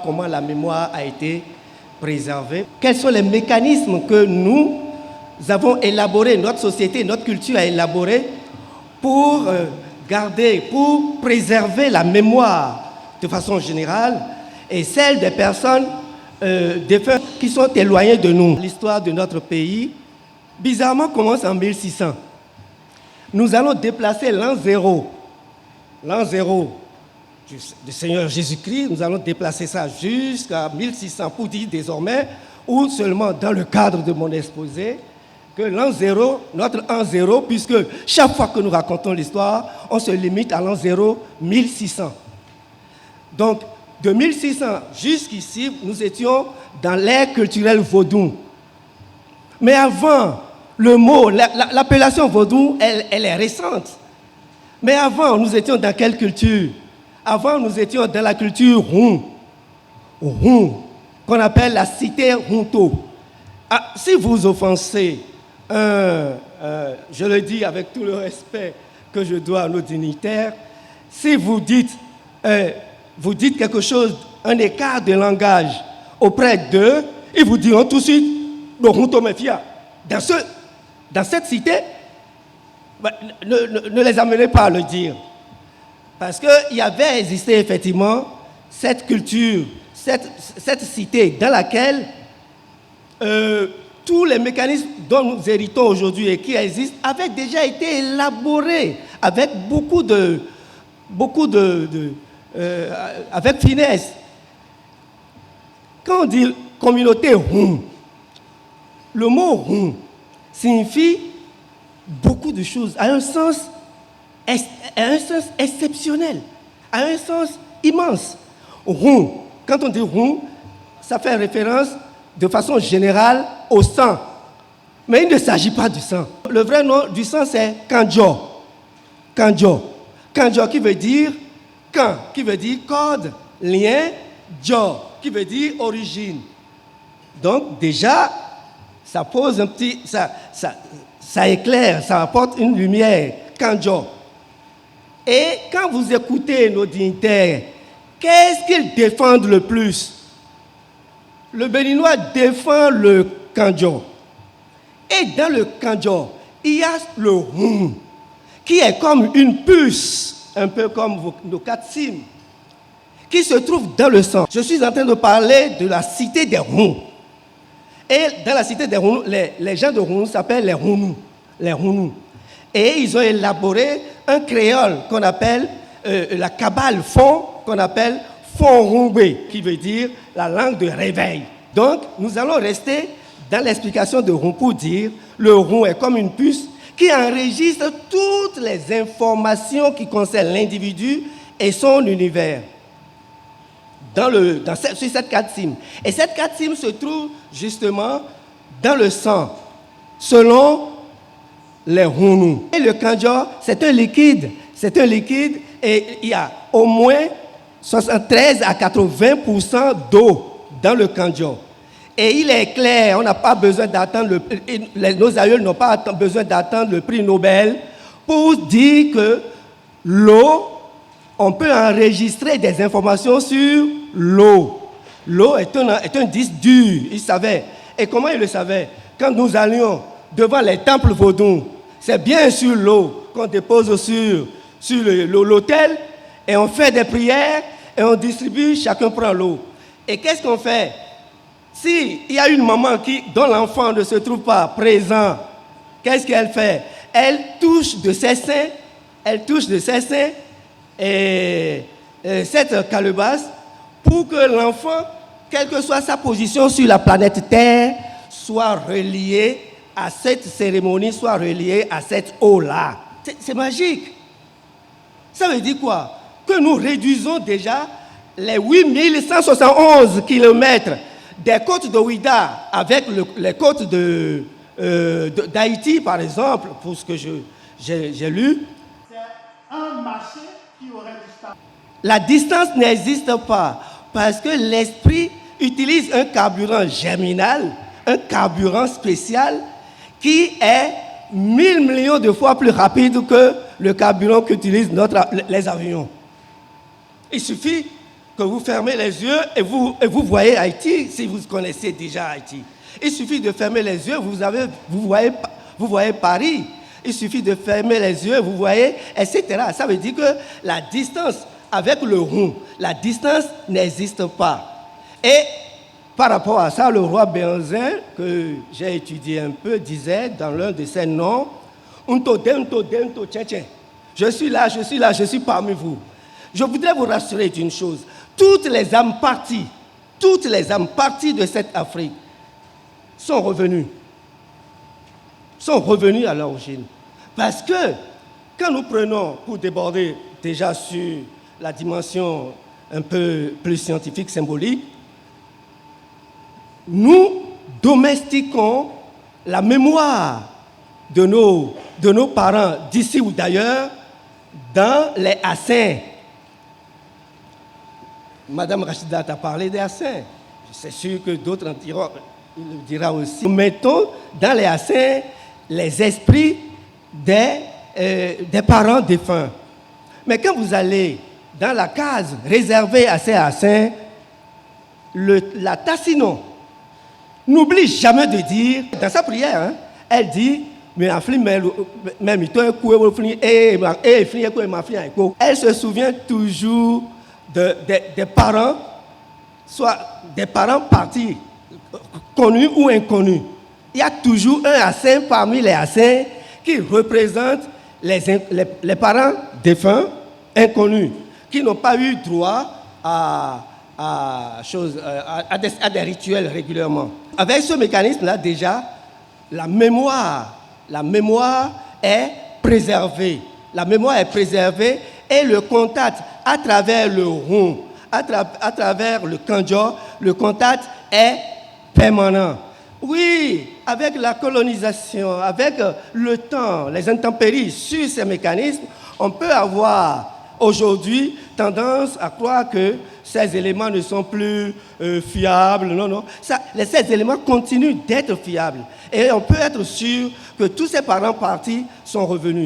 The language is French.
comment la mémoire a été préservée. Quels sont les mécanismes que nous avons élaborés, notre société, notre culture a élaboré pour garder, pour préserver la mémoire de façon générale et celle des personnes défuntes qui sont éloignées de nous. L'histoire de notre pays, bizarrement, commence en 1600. Nous allons déplacer l'an zéro du Seigneur Jésus-Christ, nous allons déplacer ça jusqu'à 1600 pour dire désormais, ou seulement dans le cadre de mon exposé, que l'an zéro, notre an zéro, puisque chaque fois que nous racontons l'histoire, on se limite à l'an zéro 1600. Donc, de 1600 jusqu'ici, nous étions dans l'ère culturelle vaudou. Mais avant, le mot, l'appellation vaudou, elle est récente. Mais avant, nous étions dans quelle culture? Avant, nous étions dans la culture Hun, qu'on appelle la cité Hunto. Ah, si vous offensez, je le dis avec tout le respect que je dois à nos dignitaires, si vous dites quelque chose, un écart de langage auprès d'eux, ils vous diront tout de suite, le Hunto Mefia. Dans cette cité, ne les amenez pas à le dire. Parce qu'il y avait existé effectivement cette culture, cette cité dans laquelle tous les mécanismes dont nous héritons aujourd'hui et qui existent avaient déjà été élaborés avec avec finesse. Quand on dit communauté Hun, le mot Hun signifie beaucoup de choses, à un sens exceptionnel, à un sens immense. Hun, quand on dit Hun, ça fait référence de façon générale au sang. Mais il ne s'agit pas du sang. Le vrai nom du sang, c'est Kanjo. Kanjo. Kanjo qui veut dire kan, qui veut dire corde, lien, jo, qui veut dire origine. Donc déjà, ça pose un petit... Ça éclaire, ça apporte une lumière, Kanjo. Et quand vous écoutez nos dignitaires, qu'est-ce qu'ils défendent le plus? Le Béninois défend le Kanjo. Et dans le Kanjo, il y a le Hun, qui est comme une puce, un peu comme nos Katsim, qui se trouve dans le sang. Je suis en train de parler de la cité des Hun. Et dans la cité des Hun, les gens de Hun s'appellent les Hunu. Les Hunu. Et ils ont élaboré un créole qu'on appelle la cabale fond, qu'on appelle Fonrungbe, qui veut dire la langue de réveil. Donc, nous allons rester dans l'explication de Hun pour dire le Hun est comme une puce qui enregistre toutes les informations qui concernent l'individu et son univers sur cette katsim. Et cette katsim se trouve justement dans le sang, selon les Hunu. Et le Kanjo, c'est un liquide et il y a au moins 73 à 80% d'eau dans le Kanjo. Et il est clair, on n'a pas besoin d'attendre nos aïeux n'ont pas besoin d'attendre le prix Nobel pour dire que l'eau, on peut enregistrer des informations sur l'eau. L'eau est un disque dur, il savait. Et comment il le savait? Quand nous allions devant les temples vaudous, c'est bien sur l'eau qu'on dépose sur l'autel et on fait des prières et on distribue, chacun prend l'eau. Et qu'est-ce qu'on fait? S'il y a une maman dont l'enfant ne se trouve pas présent, qu'est-ce qu'elle fait? Elle touche de ses seins et cette calebasse pour que l'enfant, quelle que soit sa position sur la planète Terre, soit relié à cette cérémonie, soit relié à cette eau-là. C'est magique. Ça veut dire quoi? Que nous réduisons déjà les 8171 kilomètres des côtes de Ouida avec les côtes d'Haïti, par exemple, pour ce que j'ai lu. C'est un marché qui aurait dû stopper. La distance n'existe pas parce que l'esprit utilise un carburant germinal, un carburant spécial qui est 1000 millions de fois plus rapide que le carburant qu'utilisent les avions. Il suffit que vous fermez les yeux et vous voyez Haïti, si vous connaissez déjà Haïti. Il suffit de fermer les yeux, vous voyez Paris. Il suffit de fermer les yeux, vous voyez, etc. Ça veut dire que la distance avec le rond, la distance n'existe pas. Et par rapport à ça, le roi Béhanzin, que j'ai étudié un peu, disait dans l'un de ses noms, je suis là, je suis parmi vous. Je voudrais vous rassurer d'une chose. Toutes les âmes parties de cette Afrique sont revenues à l'origine. Parce que quand nous prenons, pour déborder déjà sur la dimension un peu plus scientifique, symbolique, nous domestiquons la mémoire de nos parents d'ici ou d'ailleurs dans les Hassins. Madame Rachida a parlé des Hassins. C'est sûr que d'autres le diront aussi. Nous mettons dans les Hassins les esprits des parents défunts. Mais quand vous allez dans la case réservée à ces Hassins, la Tassinon n'oublie jamais de dire, dans sa prière, elle dit, elle se souvient toujours des parents, soit des parents partis, connus ou inconnus. Il y a toujours un Hassin parmi les Hassins qui représente les parents défunts, inconnus, qui n'ont pas eu droit à des rituels régulièrement. Avec ce mécanisme-là, déjà, la mémoire est préservée. La mémoire est préservée et le contact à travers le rond, à travers le kanjo, le contact est permanent. Oui, avec la colonisation, avec le temps, les intempéries sur ces mécanismes, on peut avoir aujourd'hui tendance à croire que ces éléments ne sont plus fiables. Non. Ces éléments continuent d'être fiables. Et on peut être sûr que tous ces parents partis sont revenus.